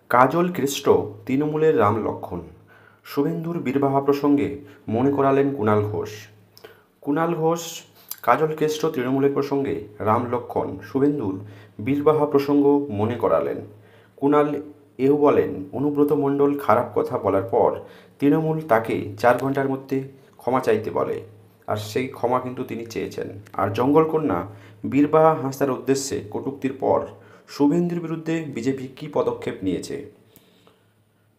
কাজল কৃষ্ট তৃণমূলের রাম লক্ষ্মণ। শুভেন্দুর বীরবাহা প্রসঙ্গে মনে করালেন কুণাল ঘোষ। কুণাল ঘোষ কাজল কৃষ্ট তৃণমূলের প্রসঙ্গে রাম লক্ষ্মণ শুভেন্দুর বীরবাহা প্রসঙ্গ মনে করালেন। কুণাল এও বলেন, অনুব্রত মণ্ডল খারাপ কথা বলার পর তৃণমূল তাকে 4 ঘন্টার মধ্যে ক্ষমা চাইতে বলে, আর সেই ক্ষমা কিন্তু তিনি চেয়েছেন। আর জঙ্গলকন্যা বীরবাহা হাঁসদার উদ্দেশ্যে কটূক্তির পর শুভেন্দুর বিরুদ্ধে বিজেপি কী পদক্ষেপ নিয়েছে।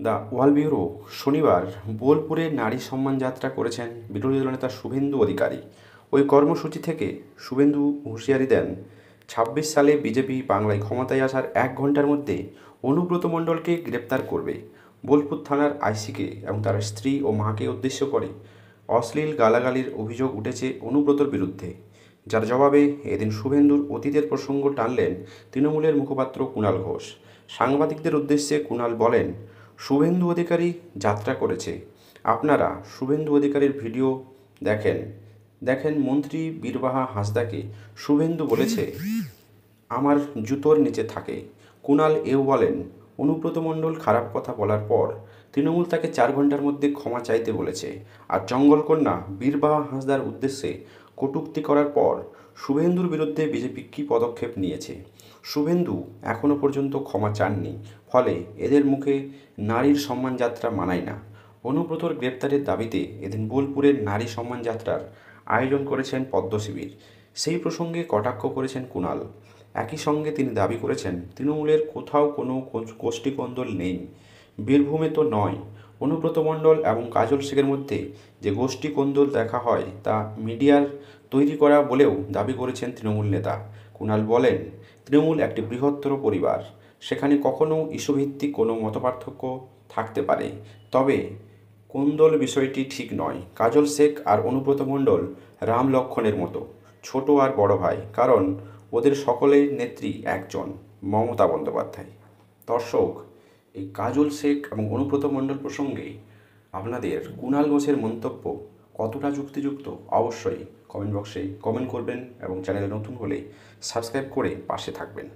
দ্য ওয়াল ব্যুরো শনিবার বোলপুরে নারী সম্মান যাত্রা করেছেন বিরোধী দলনেতা শুভেন্দু অধিকারী। ওই কর্মসূচি থেকে শুভেন্দু হুঁশিয়ারি দেন, 26 সালে বিজেপি বাংলায় ক্ষমতায় আসার 1 ঘন্টার মধ্যে অনুব্রত মণ্ডলকে গ্রেপ্তার করবে। বোলপুর থানার আইসিকে এবং তার স্ত্রী ও মাকে উদ্দেশ্য করে অশ্লীল গালাগালির অভিযোগ উঠেছে অনুব্রতর বিরুদ্ধে, যার জবাবে এদিন শুভেন্দুর অতীতের প্রসঙ্গ টানলেন তৃণমূলের মুখপাত্র কুণাল ঘোষ। সাংবাদিকদের উদ্দেশ্যে কুণাল বলেন, শুভেন্দু অধিকারী যাত্রা করেছে, আপনারা শুভেন্দু অধিকারীর ভিডিও দেখেন দেখেন মন্ত্রী বীরবাহা হাঁসদাকে শুভেন্দু বলেছে আমার জুতোর নিচে থাকে। কুণাল এও বলেন, অনুব্রত মণ্ডল খারাপ কথা বলার পর তৃণমূল তাকে 4 ঘন্টার মধ্যে ক্ষমা চাইতে বলেছে। আর জঙ্গলকন্যা বীরবাহা হাঁসদার উদ্দেশ্যে কটূক্তি করার পর শুভেন্দুর বিরুদ্ধে বিজেপি কী পদক্ষেপ নিয়েছে। শুভেন্দু এখনও পর্যন্ত ক্ষমা চাননি, ফলে এদের মুখে নারীর সম্মান যাত্রা মানায় না। অনুব্রতর গ্রেপ্তারের দাবিতে এদিন বোলপুরের নারী সম্মান যাত্রার আয়োজন করেছেন পদ্ম শিবির। সেই প্রসঙ্গে কটাক্ষ করেছেন কুণাল। একই সঙ্গে তিনি দাবি করেছেন, তৃণমূলের কোথাও কোনো গোষ্ঠীকন্দল নেই, বীরভূমে তো নয়। অনুব্রত মণ্ডল এবং কাজল শেখের মধ্যে যে গোষ্ঠীকন্দল দেখা হয় তা মিডিয়ার তৈরি করা বলেও দাবি করেছেন তৃণমূল নেতা। কুণাল বলেন, তৃণমূল একটি বৃহত্তর পরিবার, সেখানে কখনও ইস্যুভিত্তিক কোনো মতপার্থক্য থাকতে পারে, তবে কোন্দল বিষয়টি ঠিক নয়। কাজল শেখ আর অনুব্রত মণ্ডল রাম লক্ষ্মণের মতো, ছোট আর বড় ভাই, কারণ ওদের সকলের নেত্রী একজন, মমতা বন্দ্যোপাধ্যায়। দর্শক, এই কাজল শেখ এবং অনুব্রত মণ্ডল প্রসঙ্গে আপনাদের কুণাল ঘোষের মন্তব্য কতটা যুক্তিযুক্ত অবশ্যই কমেন্ট বক্সে কমেন্ট করবেন এবং চ্যানেলে নতুন হলে সাবস্ক্রাইব করে পাশে থাকবেন।